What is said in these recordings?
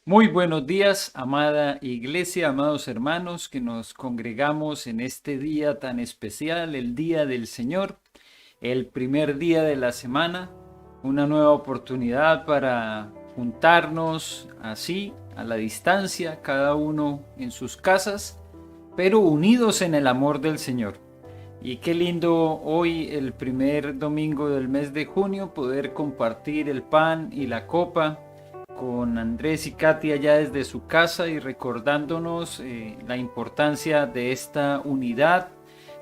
Muy buenos días, amada iglesia, amados hermanos que nos congregamos en este día tan especial, el Día del Señor, el primer día de la semana, una nueva oportunidad para juntarnos así, a la distancia, cada uno en sus casas, pero unidos en el amor del Señor. Y qué lindo hoy, el primer domingo del mes de junio, poder compartir el pan y la copa con Andrés y Katy allá desde su casa y recordándonos la importancia de esta unidad,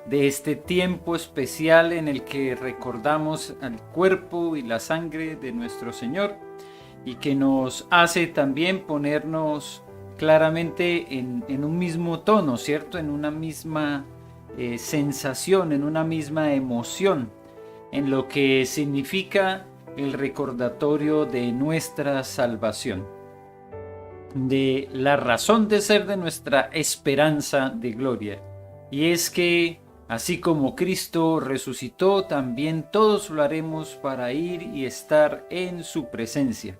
de este tiempo especial en el que recordamos al cuerpo y la sangre de nuestro Señor y que nos hace también ponernos claramente en un mismo tono, ¿cierto? En una misma sensación, en una misma emoción, en lo que significa el recordatorio de nuestra salvación, de la razón de ser de nuestra esperanza de gloria. Y es que así como Cristo resucitó, también todos lo haremos para ir y estar en su presencia.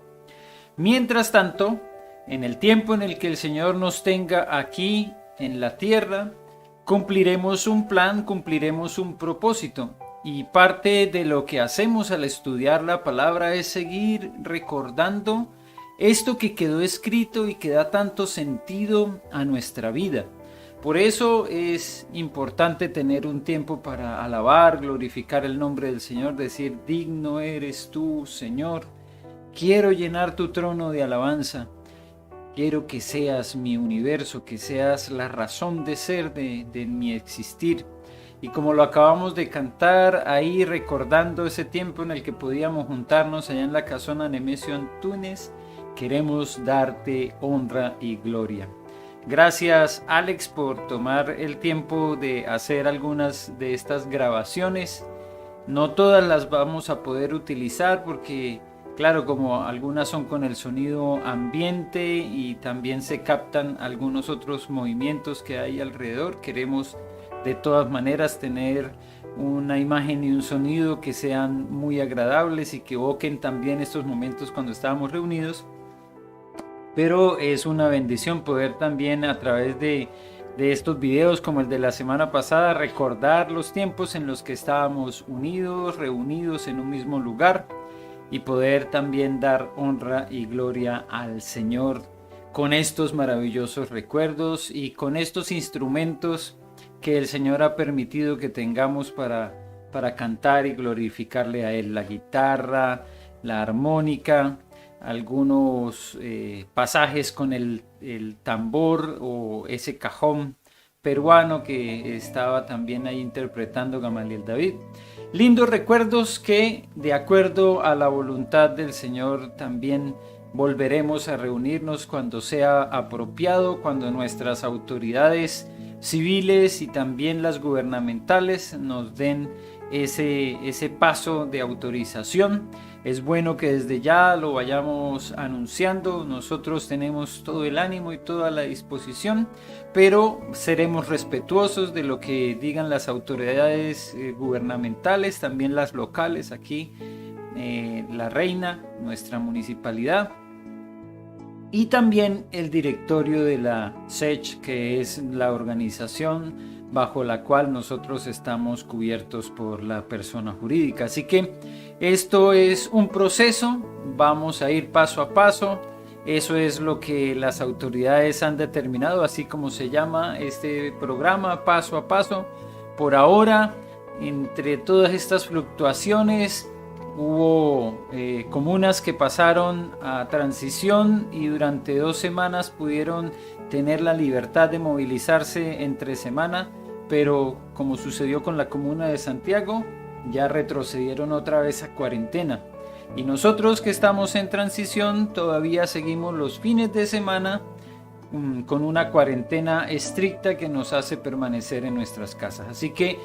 Mientras tanto, en el tiempo en el que el Señor nos tenga aquí en la tierra, cumpliremos un plan, cumpliremos un propósito. Y parte de lo que hacemos al estudiar la palabra es seguir recordando esto que quedó escrito y que da tanto sentido a nuestra vida. Por eso es importante tener un tiempo para alabar, glorificar el nombre del Señor, decir, digno eres tú, Señor. Quiero llenar tu trono de alabanza. Quiero que seas mi universo, que seas la razón de ser de mi existir. Y como lo acabamos de cantar ahí recordando ese tiempo en el que podíamos juntarnos allá en la casona Nemesio Antunes, queremos darte honra y gloria. Gracias Alex por tomar el tiempo de hacer algunas de estas grabaciones. No todas las vamos a poder utilizar porque, claro, como algunas son con el sonido ambiente y también se captan algunos otros movimientos que hay alrededor, queremos de todas maneras tener una imagen y un sonido que sean muy agradables y que evoquen también estos momentos cuando estábamos reunidos. Pero es una bendición poder también a través de estos videos como el de la semana pasada recordar los tiempos en los que estábamos unidos, reunidos en un mismo lugar y poder también dar honra y gloria al Señor con estos maravillosos recuerdos y con estos instrumentos que el Señor ha permitido que tengamos para cantar y glorificarle a Él. La guitarra, la armónica, algunos pasajes con el tambor o ese cajón peruano que estaba también ahí interpretando Gamaliel David. Lindos recuerdos que, de acuerdo a la voluntad del Señor, también volveremos a reunirnos cuando sea apropiado, cuando nuestras autoridades civiles y también las gubernamentales nos den ese paso de autorización. Es bueno que desde ya lo vayamos anunciando. Nosotros tenemos todo el ánimo y toda la disposición, pero seremos respetuosos de lo que digan las autoridades gubernamentales, también las locales aquí, la Reina, nuestra municipalidad, y también el directorio de la SECH, que es la organización bajo la cual nosotros estamos cubiertos por la persona jurídica. Así que esto es un proceso, vamos a ir paso a paso. Eso es lo que las autoridades han determinado, así como se llama este programa, paso a paso. Por ahora, entre todas estas fluctuaciones, hubo comunas que pasaron a transición y durante 2 semanas pudieron tener la libertad de movilizarse entre semana, pero como sucedió con la comuna de Santiago, ya retrocedieron otra vez a cuarentena. Y nosotros que estamos en transición todavía seguimos los fines de semana con una cuarentena estricta que nos hace permanecer en nuestras casas. Así que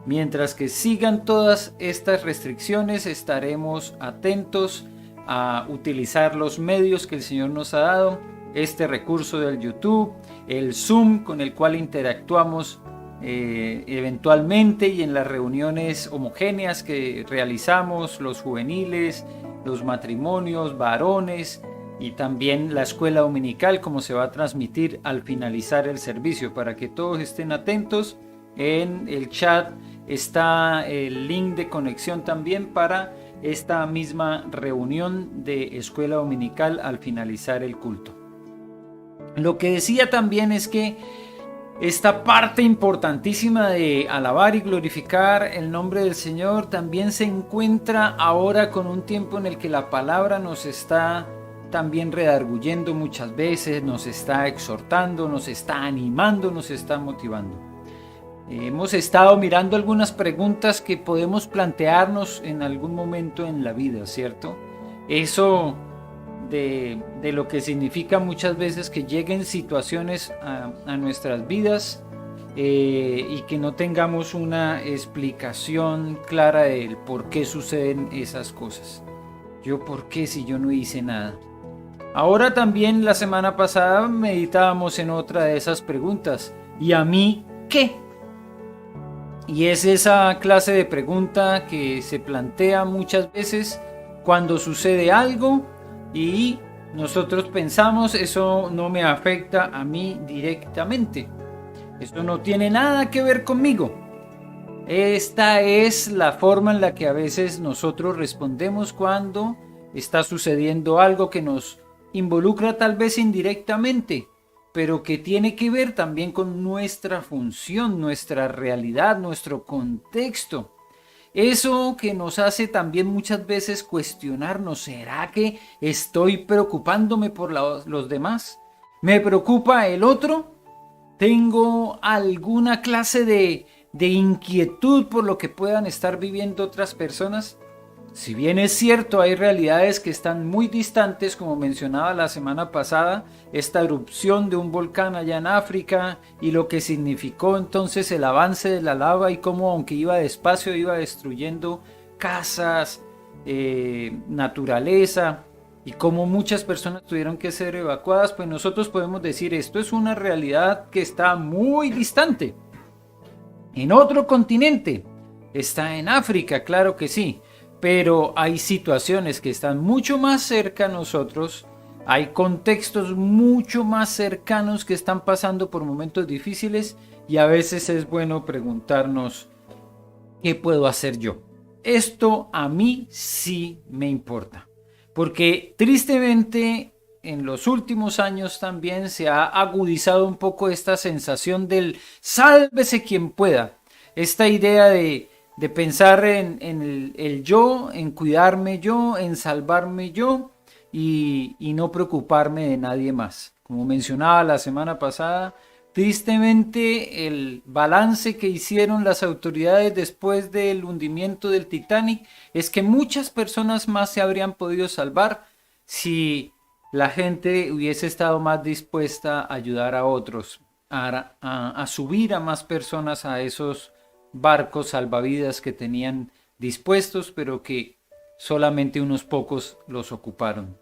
mientras que sigan todas estas restricciones, estaremos atentos a utilizar los medios que el Señor nos ha dado, este recurso del YouTube, el Zoom con el cual interactuamos eventualmente y en las reuniones homogéneas que realizamos, los juveniles, los matrimonios, varones, y también la escuela dominical, como se va a transmitir al finalizar el servicio, para que todos estén atentos. En el chat está el link de conexión también para esta misma reunión de escuela dominical al finalizar el culto. Lo que decía también es que esta parte importantísima de alabar y glorificar el nombre del Señor también se encuentra ahora con un tiempo en el que la palabra nos está también redarguyendo muchas veces, nos está exhortando, nos está animando, nos está motivando. Hemos estado mirando algunas preguntas que podemos plantearnos en algún momento en la vida, ¿cierto? Eso de lo que significa muchas veces que lleguen situaciones a nuestras vidas y que no tengamos una explicación clara del por qué suceden esas cosas. Yo, ¿por qué si yo no hice nada? Ahora también la semana pasada meditábamos en otra de esas preguntas. ¿Y a mí qué? Y es esa clase de pregunta que se plantea muchas veces cuando sucede algo y nosotros pensamos, eso no me afecta a mí directamente. Eso no tiene nada que ver conmigo. Esta es la forma en la que a veces nosotros respondemos cuando está sucediendo algo que nos involucra tal vez indirectamente, pero que tiene que ver también con nuestra función, nuestra realidad, nuestro contexto. Eso que nos hace también muchas veces cuestionarnos, ¿será que estoy preocupándome por los demás? ¿Me preocupa el otro? ¿Tengo alguna clase de inquietud por lo que puedan estar viviendo otras personas? Si bien es cierto, hay realidades que están muy distantes, como mencionaba la semana pasada, esta erupción de un volcán allá en África y lo que significó entonces el avance de la lava y cómo, aunque iba despacio, iba destruyendo casas, naturaleza, y cómo muchas personas tuvieron que ser evacuadas, pues nosotros podemos decir, esto es una realidad que está muy distante. En otro continente, está en África, claro que sí. Pero hay situaciones que están mucho más cerca a nosotros, hay contextos mucho más cercanos que están pasando por momentos difíciles y a veces es bueno preguntarnos, ¿qué puedo hacer yo? Esto a mí sí me importa, porque tristemente en los últimos años también se ha agudizado un poco esta sensación del sálvese quien pueda, esta idea de pensar en el yo, en cuidarme yo, en salvarme yo y no preocuparme de nadie más. Como mencionaba la semana pasada, tristemente el balance que hicieron las autoridades después del hundimiento del Titanic es que muchas personas más se habrían podido salvar si la gente hubiese estado más dispuesta a ayudar a otros, a subir a más personas a esos barcos salvavidas que tenían dispuestos, pero que solamente unos pocos los ocuparon.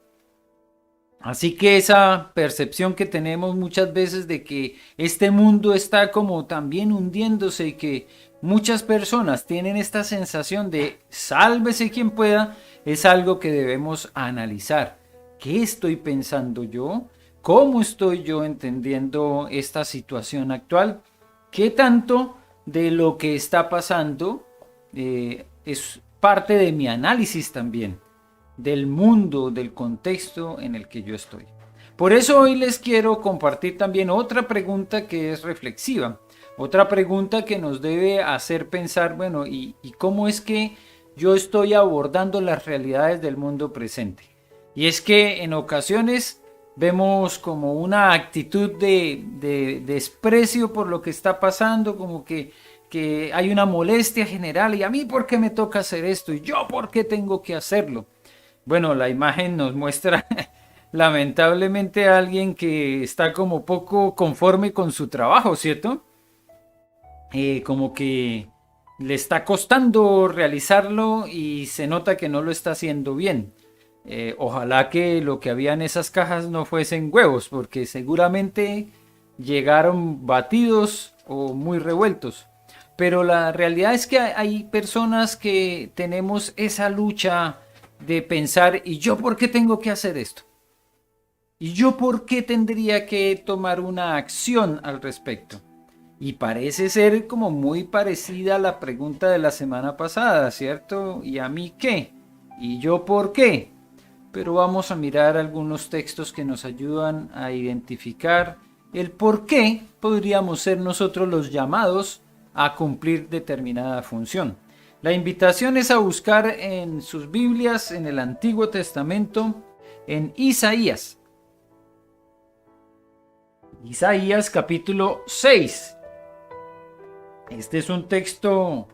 Así que esa percepción que tenemos muchas veces de que este mundo está como también hundiéndose y que muchas personas tienen esta sensación de sálvese quien pueda, es algo que debemos analizar. ¿Qué estoy pensando yo? ¿Cómo estoy yo entendiendo esta situación actual? ¿Qué tanto de lo que está pasando es parte de mi análisis también, del mundo, del contexto en el que yo estoy? Por eso hoy les quiero compartir también otra pregunta que es reflexiva, otra pregunta que nos debe hacer pensar, bueno, ¿y cómo es que yo estoy abordando las realidades del mundo presente? Y es que en ocasiones vemos como una actitud de desprecio por lo que está pasando, como que hay una molestia general y a mí ¿por qué me toca hacer esto? Y yo ¿por qué tengo que hacerlo? Bueno, la imagen nos muestra lamentablemente a alguien que está como poco conforme con su trabajo, ¿cierto? Como que le está costando realizarlo y se nota que no lo está haciendo bien. Ojalá que lo que había en esas cajas no fuesen huevos, porque seguramente llegaron batidos o muy revueltos. Pero la realidad es que hay personas que tenemos esa lucha de pensar, ¿y yo por qué tengo que hacer esto? ¿Y yo por qué tendría que tomar una acción al respecto? Y parece ser como muy parecida a la pregunta de la semana pasada, ¿cierto? ¿Y a mí qué? ¿Y yo por qué? Pero vamos a mirar algunos textos que nos ayudan a identificar el por qué podríamos ser nosotros los llamados a cumplir determinada función. La invitación es a buscar en sus Biblias, en el Antiguo Testamento, en Isaías. Isaías capítulo 6. Este es un texto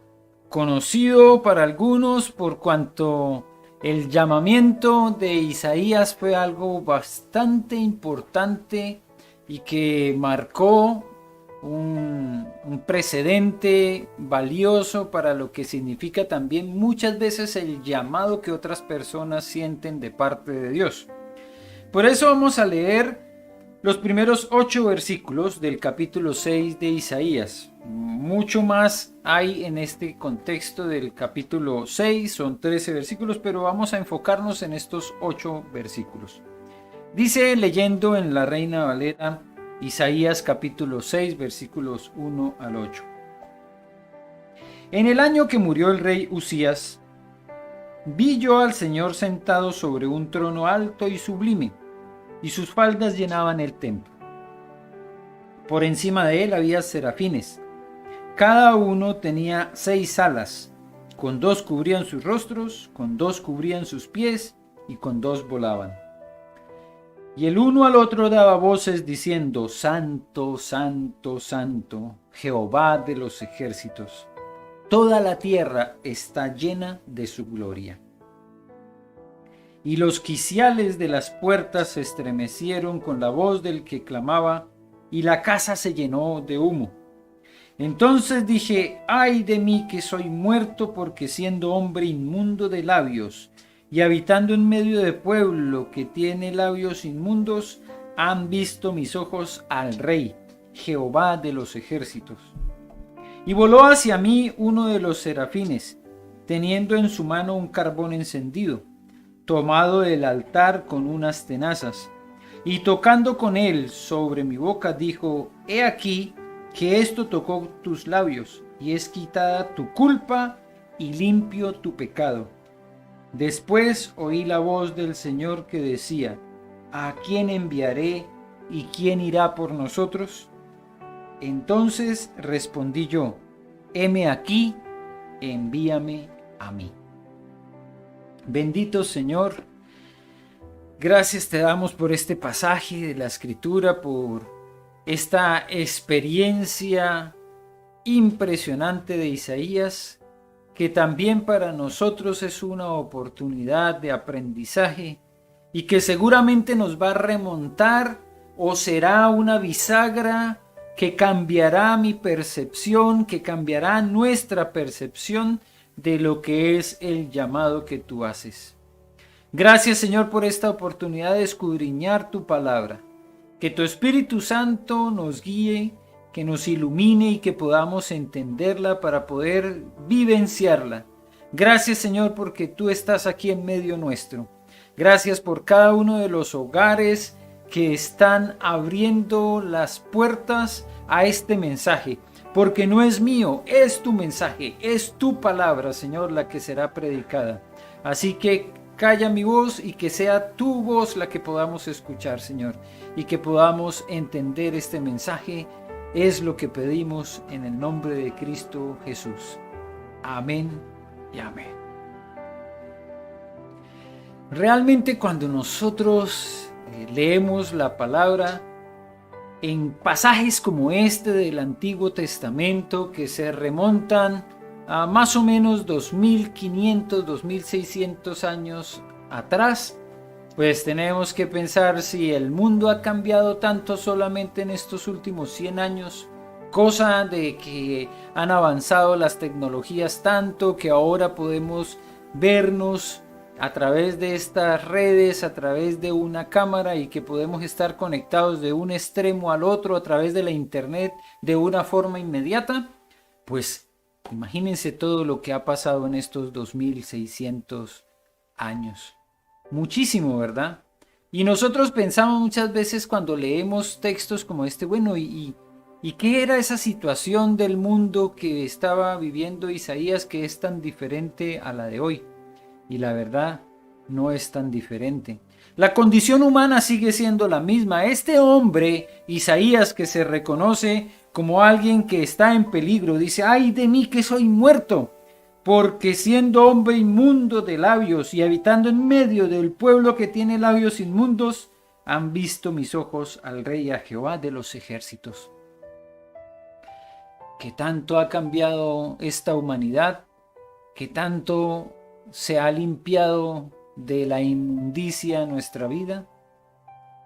conocido para algunos por cuanto el llamamiento de Isaías fue algo bastante importante y que marcó un precedente valioso para lo que significa también muchas veces el llamado que otras personas sienten de parte de Dios. Por eso vamos a leer los primeros 8 versículos del capítulo 6 de Isaías. Mucho más hay en este contexto del capítulo 6, son 13 versículos, pero vamos a enfocarnos en estos 8 versículos. Dice, leyendo en la Reina Valera, Isaías capítulo 6, versículos 1 al 8. En el año que murió el rey Usías, vi yo al Señor sentado sobre un trono alto y sublime, y sus faldas llenaban el templo. Por encima de él había serafines. Cada uno tenía 6 alas, con 2 cubrían sus rostros, con 2 cubrían sus pies, y con 2 volaban. Y el uno al otro daba voces diciendo, Santo, Santo, Santo, Jehová de los ejércitos. Toda la tierra está llena de su gloria. Y los quiciales de las puertas se estremecieron con la voz del que clamaba, y la casa se llenó de humo. Entonces dije, ay de mí que soy muerto, porque siendo hombre inmundo de labios, y habitando en medio de pueblo que tiene labios inmundos, han visto mis ojos al Rey, Jehová de los ejércitos. Y voló hacia mí uno de los serafines, teniendo en su mano un carbón encendido, tomado del altar con unas tenazas, y tocando con él sobre mi boca dijo, he aquí que esto tocó tus labios, y es quitada tu culpa y limpio tu pecado. Después oí la voz del Señor que decía, ¿a quién enviaré y quién irá por nosotros? Entonces respondí yo, heme aquí, envíame a mí. Bendito Señor, gracias te damos por este pasaje de la Escritura, por esta experiencia impresionante de Isaías, que también para nosotros es una oportunidad de aprendizaje y que seguramente nos va a remontar o será una bisagra que cambiará mi percepción, que cambiará nuestra percepción de lo que es el llamado que tú haces. Gracias, Señor, por esta oportunidad de escudriñar tu palabra. Que tu Espíritu Santo nos guíe, que nos ilumine y que podamos entenderla para poder vivenciarla. Gracias, Señor, porque tú estás aquí en medio nuestro. Gracias por cada uno de los hogares que están abriendo las puertas a este mensaje. Porque no es mío, es tu mensaje, es tu palabra, Señor, la que será predicada. Así que calla mi voz y que sea tu voz la que podamos escuchar, Señor, y que podamos entender este mensaje. Es lo que pedimos en el nombre de Cristo Jesús. Amén y amén. Realmente cuando nosotros leemos la palabra, en pasajes como este del Antiguo Testamento que se remontan a más o menos 2500, 2600 años atrás, pues tenemos que pensar si el mundo ha cambiado tanto solamente en estos últimos 100 años, cosa de que han avanzado las tecnologías tanto que ahora podemos vernos a través de estas redes, a través de una cámara y que podemos estar conectados de un extremo al otro a través de la internet de una forma inmediata. Pues imagínense todo lo que ha pasado en estos 2600 años. Muchísimo, ¿verdad? Y nosotros pensamos muchas veces cuando leemos textos como este, bueno, ¿y qué era esa situación del mundo que estaba viviendo Isaías que es tan diferente a la de hoy? Y la verdad, no es tan diferente. La condición humana sigue siendo la misma. Este hombre, Isaías, que se reconoce como alguien que está en peligro, dice, ay de mí que soy muerto, porque siendo hombre inmundo de labios y habitando en medio del pueblo que tiene labios inmundos, han visto mis ojos al Rey, a Jehová de los ejércitos. ¿Qué tanto ha cambiado esta humanidad? ¿Qué tanto se ha limpiado de la inmundicia nuestra vida?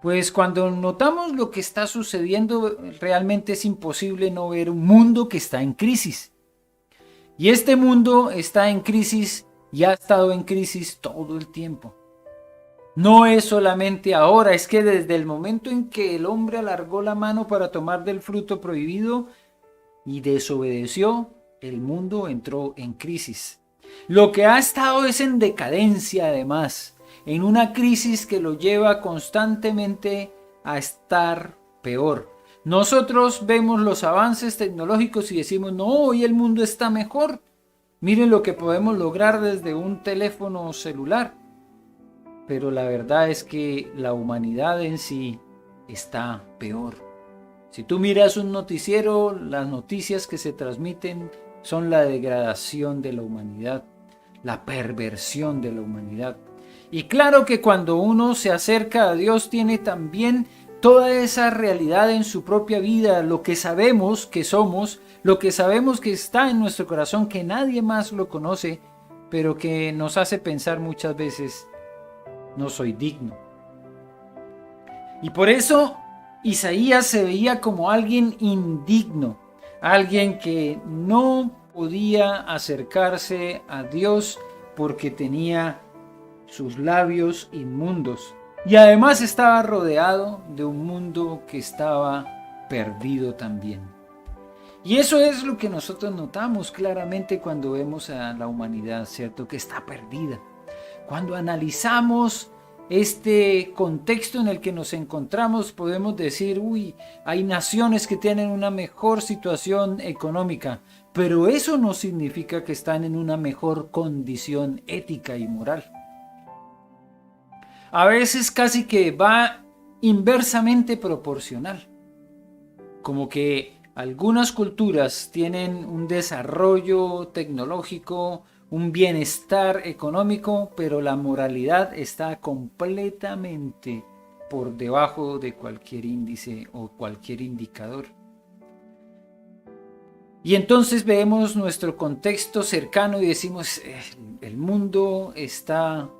Pues cuando notamos lo que está sucediendo, realmente es imposible no ver un mundo que está en crisis. Y este mundo está en crisis y ha estado en crisis todo el tiempo. No es solamente ahora, es que desde el momento en que el hombre alargó la mano para tomar del fruto prohibido y desobedeció, el mundo entró en crisis. Lo que ha estado es en decadencia además, en una crisis que lo lleva constantemente a estar peor. Nosotros vemos los avances tecnológicos y decimos, no, hoy el mundo está mejor. Miren lo que podemos lograr desde un teléfono celular. Pero la verdad es que la humanidad en sí está peor. Si tú miras un noticiero, las noticias que se transmiten son la degradación de la humanidad, la perversión de la humanidad. Y claro que cuando uno se acerca a Dios tiene también toda esa realidad en su propia vida, lo que sabemos que somos, lo que sabemos que está en nuestro corazón, que nadie más lo conoce, pero que nos hace pensar muchas veces, no soy digno. Y por eso Isaías se veía como alguien indigno, alguien que no podía acercarse a Dios porque tenía sus labios inmundos. Y además estaba rodeado de un mundo que estaba perdido también. Y eso es lo que nosotros notamos claramente cuando vemos a la humanidad, ¿cierto? Que está perdida. Cuando analizamos este contexto en el que nos encontramos, podemos decir, uy, hay naciones que tienen una mejor situación económica, pero eso no significa que están en una mejor condición ética y moral. A veces casi que va inversamente proporcional, como que algunas culturas tienen un desarrollo tecnológico, un bienestar económico, pero la moralidad está completamente por debajo de cualquier índice o cualquier indicador. Y entonces vemos nuestro contexto cercano y decimos, el mundo está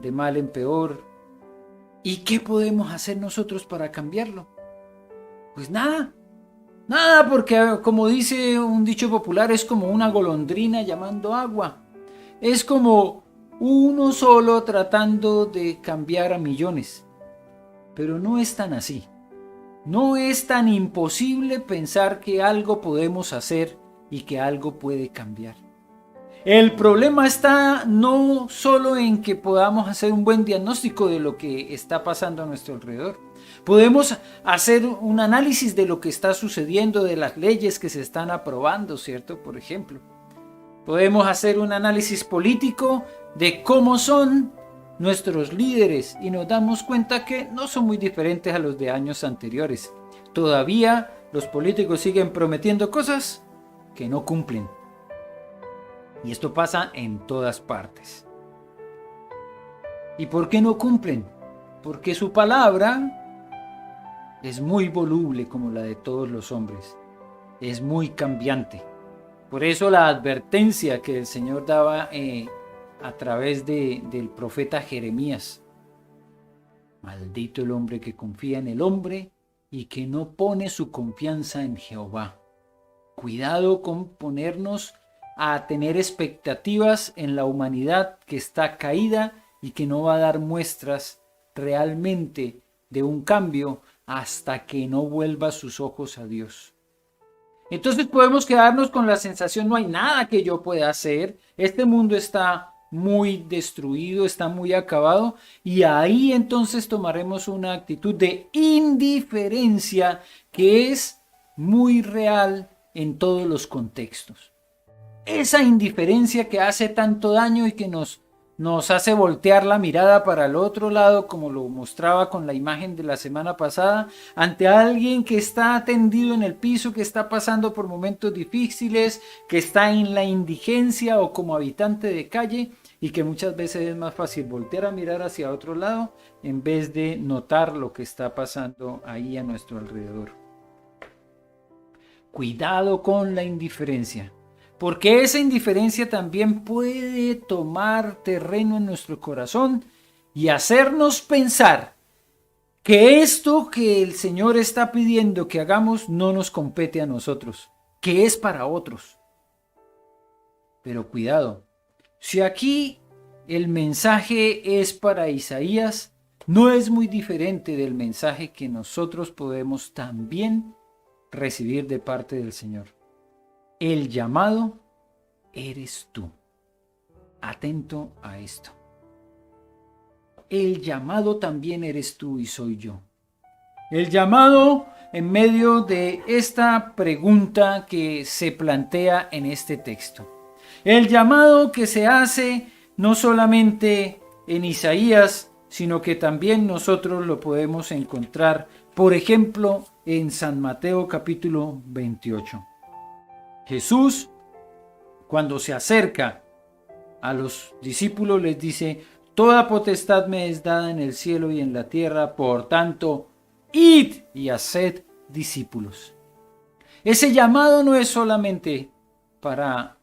de mal en peor. ¿Y qué podemos hacer nosotros para cambiarlo? Pues nada, porque como dice un dicho popular, es como una golondrina llamando agua. Es como uno solo tratando de cambiar a millones. Pero no es tan así. No es tan imposible pensar que algo podemos hacer y que algo puede cambiar. El problema está no solo en que podamos hacer un buen diagnóstico de lo que está pasando a nuestro alrededor. Podemos hacer un análisis de lo que está sucediendo, de las leyes que se están aprobando, ¿cierto? Por ejemplo. Podemos hacer un análisis político de cómo son nuestros líderes y nos damos cuenta que no son muy diferentes a los de años anteriores. Todavía los políticos siguen prometiendo cosas que no cumplen. Y esto pasa en todas partes. ¿Y por qué no cumplen? Porque su palabra es muy voluble como la de todos los hombres. Es muy cambiante. Por eso la advertencia que el Señor daba a través del profeta Jeremías. Maldito el hombre que confía en el hombre y que no pone su confianza en Jehová. Cuidado con ponernos a tener expectativas en la humanidad que está caída y que no va a dar muestras realmente de un cambio hasta que no vuelva sus ojos a Dios. Entonces podemos quedarnos con la sensación, no hay nada que yo pueda hacer, este mundo está muy destruido, está muy acabado, y ahí entonces tomaremos una actitud de indiferencia que es muy real en todos los contextos. Esa indiferencia que hace tanto daño y que nos hace voltear la mirada para el otro lado, como lo mostraba con la imagen de la semana pasada, ante alguien que está tendido en el piso, que está pasando por momentos difíciles, que está en la indigencia o como habitante de calle, y que muchas veces es más fácil voltear a mirar hacia otro lado en vez de notar lo que está pasando ahí a nuestro alrededor. Cuidado con la indiferencia, porque esa indiferencia también puede tomar terreno en nuestro corazón y hacernos pensar que esto que el Señor está pidiendo que hagamos no nos compete a nosotros, que es para otros. Pero cuidado, si aquí el mensaje es para Isaías, no es muy diferente del mensaje que nosotros podemos también recibir de parte del Señor. El llamado eres tú. Atento a esto. El llamado también eres tú y soy yo. El llamado en medio de esta pregunta que se plantea en este texto. El llamado que se hace no solamente en Isaías, sino que también nosotros lo podemos encontrar, por ejemplo, en San Mateo capítulo 28. Jesús, cuando se acerca a los discípulos, les dice: toda potestad me es dada en el cielo y en la tierra, por tanto, id y haced discípulos. Ese llamado no es solamente para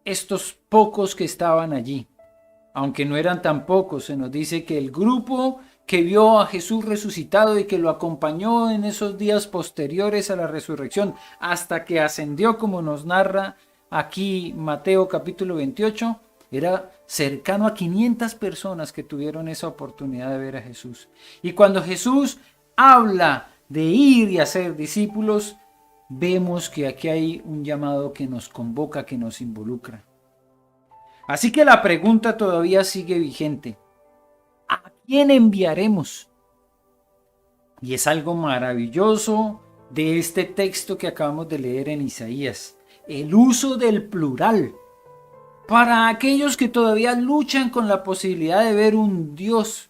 estos pocos que estaban allí, aunque no eran tan pocos. Se nos dice que el grupo que vio a Jesús resucitado y que lo acompañó en esos días posteriores a la resurrección hasta que ascendió, como nos narra aquí Mateo capítulo 28, era cercano a 500 personas que tuvieron esa oportunidad de ver a Jesús. Y cuando Jesús habla de ir y hacer discípulos, vemos que aquí hay un llamado que nos convoca, que nos involucra. Así que la pregunta todavía sigue vigente: ¿a quién enviaremos? Y es algo maravilloso de este texto que acabamos de leer en Isaías, el uso del plural. Para aquellos que todavía luchan con la posibilidad de ver un Dios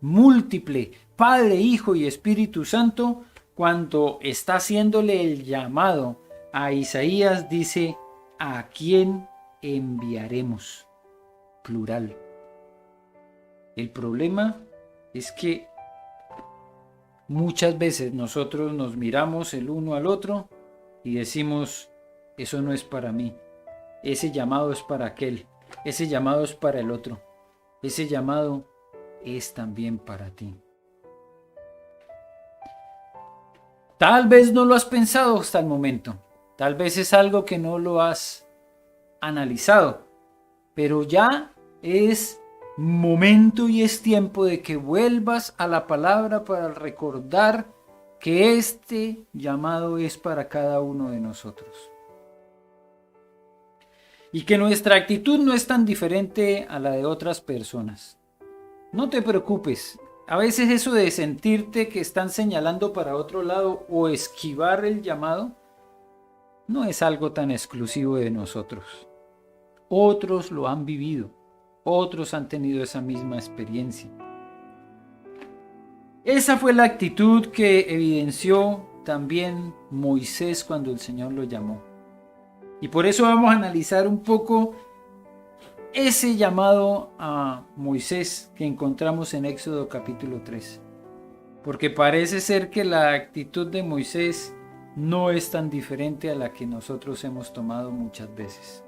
múltiple, Padre, Hijo y Espíritu Santo, cuando está haciéndole el llamado a Isaías, dice: ¿a quién enviaremos? Plural. El problema es que muchas veces nosotros nos miramos el uno al otro y decimos: eso no es para mí, ese llamado es para aquel, ese llamado es para el otro, ese llamado es también para ti. Tal vez no lo has pensado hasta el momento, tal vez es algo que no lo has analizado, pero ya es momento y es tiempo de que vuelvas a la palabra para recordar que este llamado es para cada uno de nosotros. Y que nuestra actitud no es tan diferente a la de otras personas. No te preocupes, a veces eso de sentirte que están señalando para otro lado o esquivar el llamado no es algo tan exclusivo de nosotros. Otros lo han vivido, otros han tenido esa misma experiencia. Esa fue la actitud que evidenció también Moisés cuando el Señor lo llamó. Y por eso vamos a analizar un poco ese llamado a Moisés que encontramos en Éxodo capítulo 3. Porque parece ser que la actitud de Moisés no es tan diferente a la que nosotros hemos tomado muchas veces.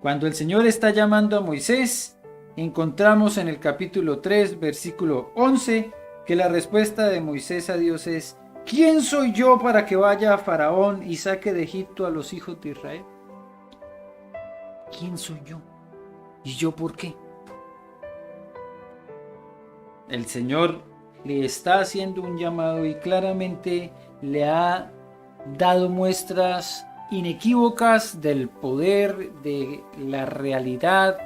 Cuando el Señor está llamando a Moisés, encontramos en el capítulo 3, versículo 11, que la respuesta de Moisés a Dios es: ¿quién soy yo para que vaya a Faraón y saque de Egipto a los hijos de Israel? ¿Quién soy yo? ¿Y yo por qué? El Señor le está haciendo un llamado y claramente le ha dado muestras inequívocas del poder, de la realidad,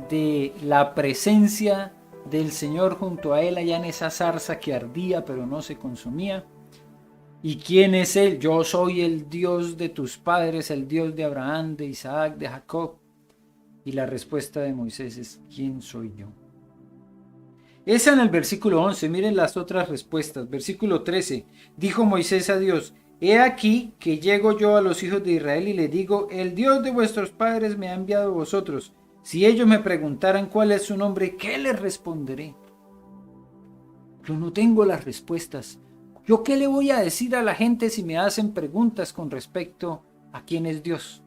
de la presencia del Señor junto a él allá en esa zarza que ardía pero no se consumía. ¿Y quién es él? Yo soy el Dios de tus padres, el Dios de Abraham, de Isaac, de Jacob. Y la respuesta de Moisés es: ¿quién soy yo? Esa en el versículo 11, miren las otras respuestas. Versículo 13, dijo Moisés a Dios: he aquí que llego yo a los hijos de Israel y les digo: el Dios de vuestros padres me ha enviado a vosotros. Si ellos me preguntaran cuál es su nombre, ¿qué les responderé? Yo no tengo las respuestas. ¿Yo qué le voy a decir a la gente si me hacen preguntas con respecto a quién es Dios?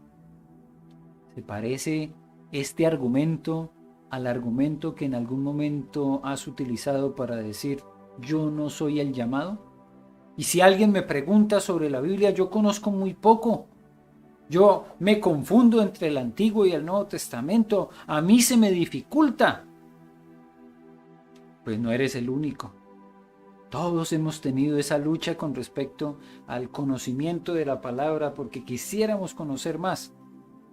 ¿Se parece este argumento al argumento que en algún momento has utilizado para decir: yo no soy el llamado? Y si alguien me pregunta sobre la Biblia, yo conozco muy poco. Yo me confundo entre el Antiguo y el Nuevo Testamento. A mí se me dificulta. Pues no eres el único. Todos hemos tenido esa lucha con respecto al conocimiento de la palabra porque quisiéramos conocer más,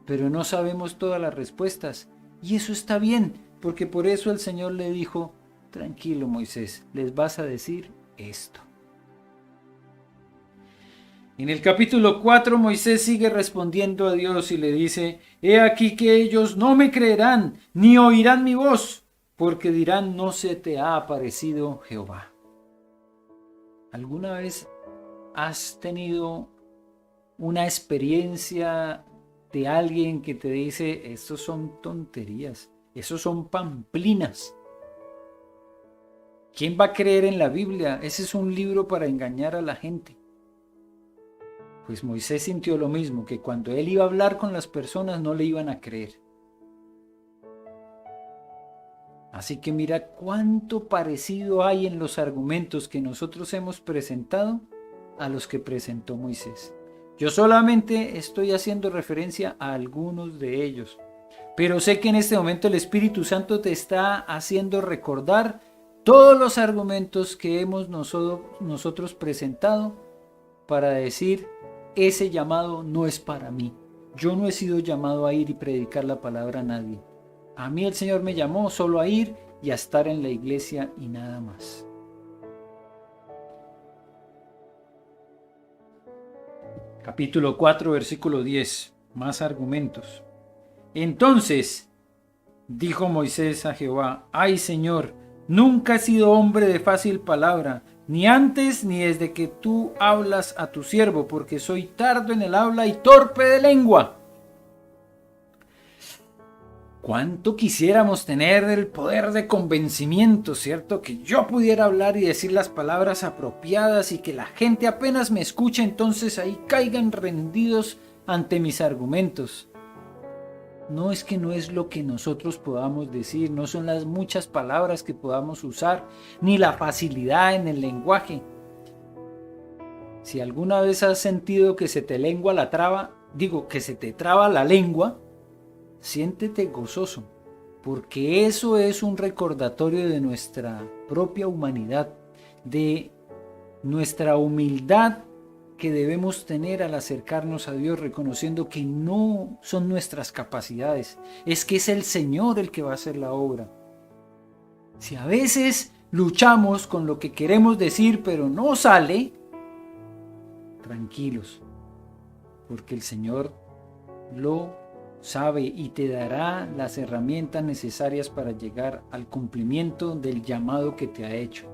pero no sabemos todas las respuestas. Y eso está bien, porque por eso el Señor le dijo: tranquilo, Moisés, les vas a decir esto. En el capítulo 4, Moisés sigue respondiendo a Dios y le dice: he aquí que ellos no me creerán, ni oirán mi voz, porque dirán: no se te ha aparecido Jehová. ¿Alguna vez has tenido una experiencia de alguien que te dice: estos son tonterías, esos son pamplinas? ¿Quién va a creer en la Biblia? Ese es un libro para engañar a la gente. Pues Moisés sintió lo mismo, que cuando él iba a hablar con las personas no le iban a creer. Así que mira cuánto parecido hay en los argumentos que nosotros hemos presentado a los que presentó Moisés. Yo solamente estoy haciendo referencia a algunos de ellos, pero sé que en este momento el Espíritu Santo te está haciendo recordar todos los argumentos que hemos nosotros presentado para decir: ese llamado no es para mí. Yo no he sido llamado a ir y predicar la palabra a nadie. A mí el Señor me llamó solo a ir y a estar en la iglesia y nada más. Capítulo 4, versículo 10. Más argumentos. Entonces dijo Moisés a Jehová: ay, Señor, nunca he sido hombre de fácil palabra, ni antes ni desde que tú hablas a tu siervo, porque soy tardo en el habla y torpe de lengua. ¿Cuánto quisiéramos tener el poder de convencimiento, cierto? Que yo pudiera hablar y decir las palabras apropiadas y que la gente apenas me escuche, entonces ahí caigan rendidos ante mis argumentos. No es que no es lo que nosotros podamos decir, no son las muchas palabras que podamos usar, ni la facilidad en el lenguaje. Si alguna vez has sentido que se te que se te traba la lengua, siéntete gozoso, porque eso es un recordatorio de nuestra propia humanidad, de nuestra humildad que debemos tener al acercarnos a Dios, reconociendo que no son nuestras capacidades, es que es el Señor el que va a hacer la obra. Si a veces luchamos con lo que queremos decir pero no sale, tranquilos, porque el Señor lo sabe y te dará las herramientas necesarias para llegar al cumplimiento del llamado que te ha hecho.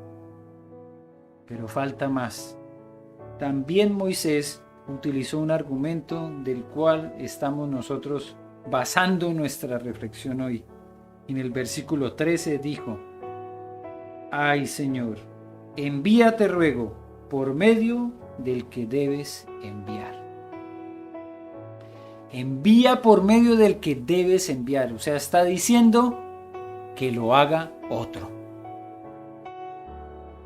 Pero falta más. También Moisés utilizó un argumento del cual estamos nosotros basando nuestra reflexión hoy. En el versículo 13 dijo: ay, Señor, envíate ruego por medio del que debes enviar. Envía por medio del que debes enviar. O sea, está diciendo que lo haga otro.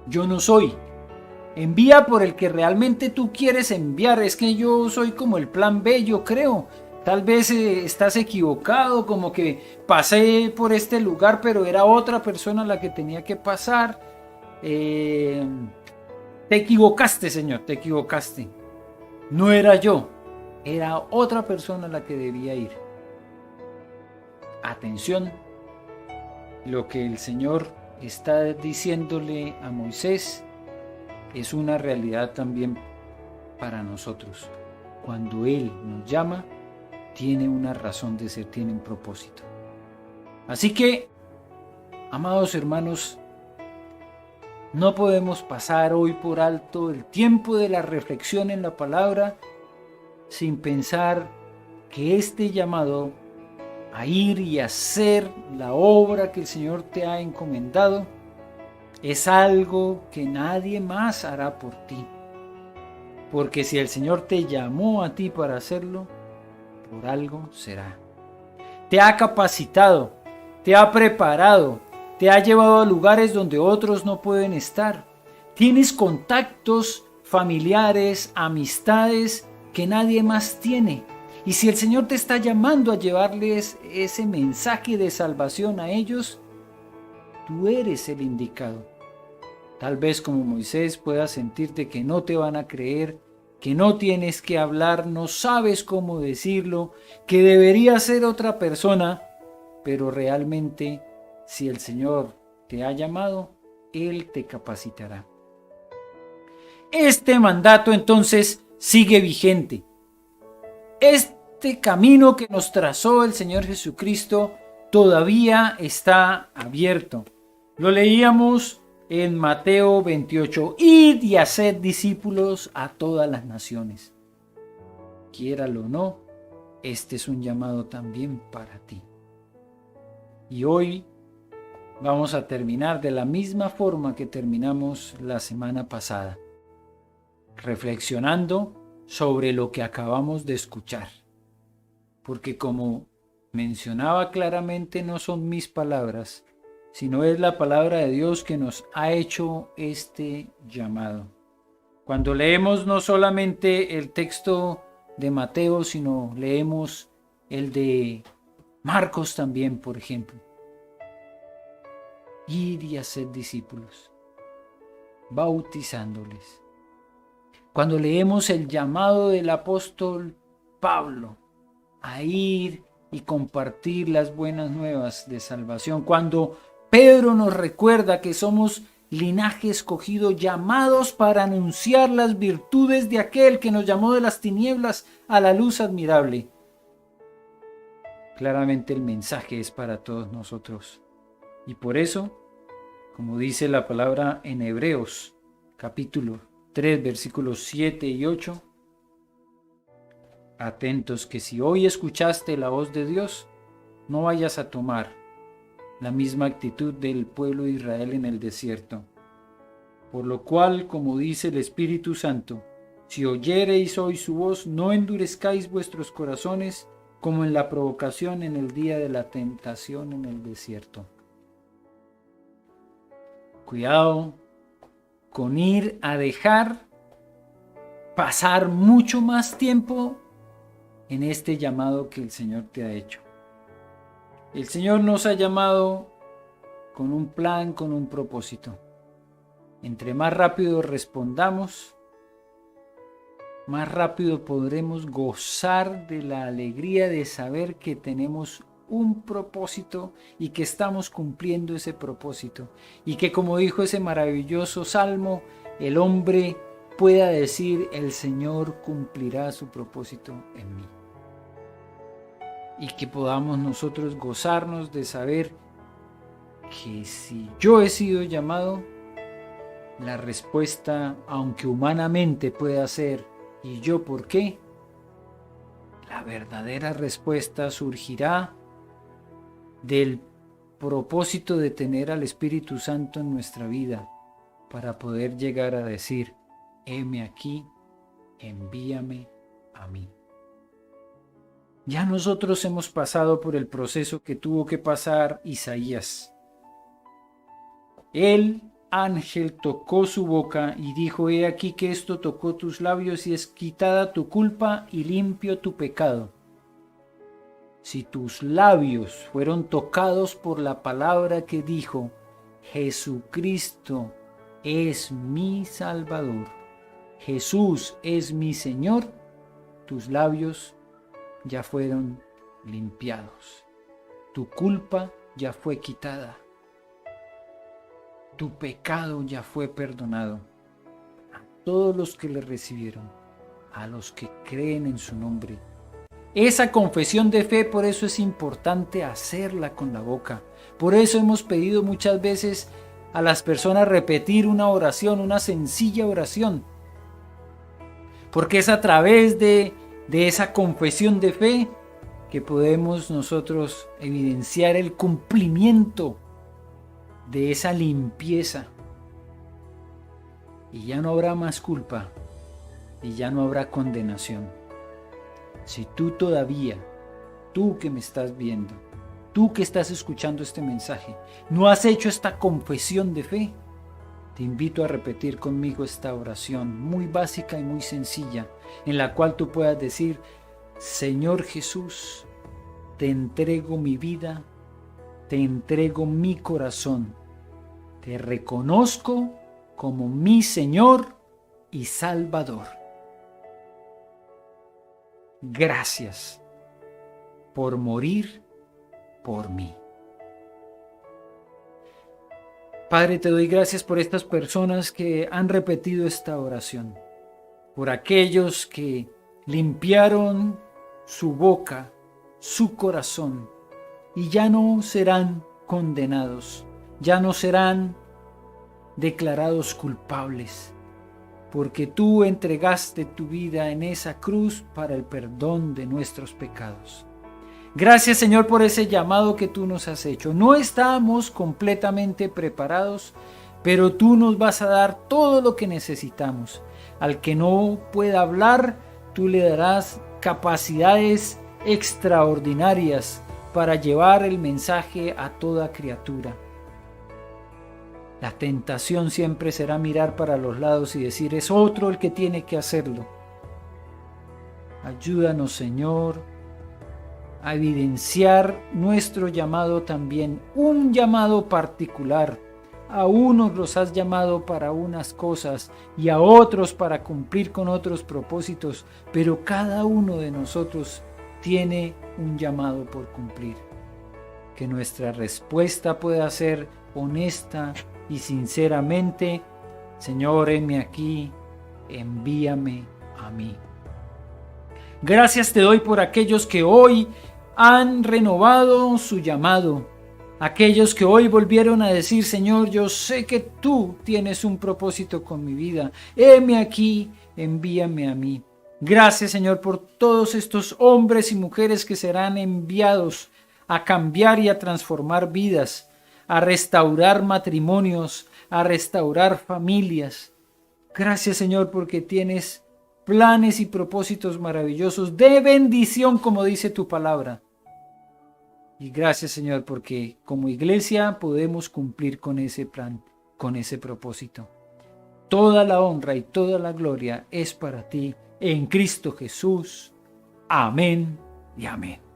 Yo no soy. Envía por el que realmente tú quieres enviar. Es que yo soy como el plan B, yo creo. Tal vez estás equivocado, como que pasé por este lugar, pero era otra persona la que tenía que pasar. Te equivocaste, Señor, te equivocaste. No era yo. Era otra persona la que debía ir. Atención, lo que el Señor está diciéndole a Moisés es una realidad también para nosotros. Cuando Él nos llama, tiene una razón de ser, tiene un propósito. Así que, amados hermanos, no podemos pasar hoy por alto el tiempo de la reflexión en la palabra sin pensar que este llamado a ir y hacer la obra que el Señor te ha encomendado es algo que nadie más hará por ti. Porque si el Señor te llamó a ti para hacerlo, por algo será. Te ha capacitado, te ha preparado, te ha llevado a lugares donde otros no pueden estar. Tienes contactos familiares, amistades que nadie más tiene. Y si el Señor te está llamando a llevarles ese mensaje de salvación a ellos, tú eres el indicado. Tal vez como Moisés puedas sentirte que no te van a creer, que no tienes que hablar, no sabes cómo decirlo, que debería ser otra persona, pero realmente si el Señor te ha llamado, Él te capacitará. Este mandato entonces sigue vigente. Este camino que nos trazó el Señor Jesucristo todavía está abierto. Lo leíamos en Mateo 28. Id y haced discípulos a todas las naciones. Quiéralo o no, este es un llamado también para ti. Y hoy vamos a terminar de la misma forma que terminamos la semana pasada, reflexionando sobre lo que acabamos de escuchar. Porque como mencionaba claramente, no son mis palabras, sino es la palabra de Dios que nos ha hecho este llamado. Cuando leemos no solamente el texto de Mateo, sino leemos el de Marcos también, por ejemplo. Ir y hacer discípulos, bautizándoles. Cuando leemos el llamado del apóstol Pablo a ir y compartir las buenas nuevas de salvación, cuando Pedro nos recuerda que somos linaje escogido, llamados para anunciar las virtudes de aquel que nos llamó de las tinieblas a la luz admirable. Claramente el mensaje es para todos nosotros. Y por eso, como dice la palabra en Hebreos, capítulo 3, versículos 7 y 8, atentos que si hoy escuchaste la voz de Dios, no vayas a tomar la misma actitud del pueblo de Israel en el desierto. Por lo cual, como dice el Espíritu Santo, si oyereis hoy su voz, no endurezcáis vuestros corazones como en la provocación en el día de la tentación en el desierto. Cuidado con ir a dejar pasar mucho más tiempo en este llamado que el Señor te ha hecho. El Señor nos ha llamado con un plan, con un propósito. Entre más rápido respondamos, más rápido podremos gozar de la alegría de saber que tenemos un propósito y que estamos cumpliendo ese propósito. Y que, como dijo ese maravilloso salmo, el hombre pueda decir: el Señor cumplirá su propósito en mí. Y que podamos nosotros gozarnos de saber que si yo he sido llamado, la respuesta, aunque humanamente pueda ser ¿y yo por qué?, la verdadera respuesta surgirá del propósito de tener al Espíritu Santo en nuestra vida para poder llegar a decir: heme aquí, envíame a mí. Ya nosotros hemos pasado por el proceso que tuvo que pasar Isaías. El ángel tocó su boca y dijo: he aquí que esto tocó tus labios y es quitada tu culpa y limpio tu pecado. Si tus labios fueron tocados por la palabra que dijo: Jesucristo es mi Salvador, Jesús es mi Señor, tus labios ya fueron limpiados. Tu culpa ya fue quitada. Tu pecado ya fue perdonado. A todos los que le recibieron, a los que creen en su nombre. Esa confesión de fe, por eso es importante hacerla con la boca. Por eso hemos pedido muchas veces a las personas repetir una oración, una sencilla oración. Porque es a través de esa confesión de fe que podemos nosotros evidenciar el cumplimiento de esa limpieza. Y ya no habrá más culpa y ya no habrá condenación. Si tú todavía, tú que me estás viendo, tú que estás escuchando este mensaje, no has hecho esta confesión de fe, te invito a repetir conmigo esta oración muy básica y muy sencilla, en la cual tú puedas decir: Señor Jesús, te entrego mi vida, te entrego mi corazón, te reconozco como mi Señor y Salvador. Gracias por morir por mí. Padre, te doy gracias por estas personas que han repetido esta oración, por aquellos que limpiaron su boca, su corazón, y ya no serán condenados, ya no serán declarados culpables, porque tú entregaste tu vida en esa cruz para el perdón de nuestros pecados. Gracias, Señor, por ese llamado que tú nos has hecho. No estamos completamente preparados, pero tú nos vas a dar todo lo que necesitamos. Al que no pueda hablar, tú le darás capacidades extraordinarias para llevar el mensaje a toda criatura. La tentación siempre será mirar para los lados y decir: es otro el que tiene que hacerlo. Ayúdanos, Señor, a evidenciar nuestro llamado también, un llamado particular. A unos los has llamado para unas cosas y a otros para cumplir con otros propósitos, pero cada uno de nosotros tiene un llamado por cumplir. Que nuestra respuesta pueda ser honesta y sinceramente: Señor, heme aquí, envíame a mí. Gracias te doy por aquellos que hoy han renovado su llamado, aquellos que hoy volvieron a decir: Señor, yo sé que tú tienes un propósito con mi vida, heme aquí, envíame a mí. Gracias, Señor, por todos estos hombres y mujeres que serán enviados a cambiar y a transformar vidas, a restaurar matrimonios, a restaurar familias. Gracias, Señor, porque tienes planes y propósitos maravillosos de bendición, como dice tu palabra. Y gracias, Señor, porque como iglesia podemos cumplir con ese plan, con ese propósito. Toda la honra y toda la gloria es para ti, en Cristo Jesús. Amén y amén.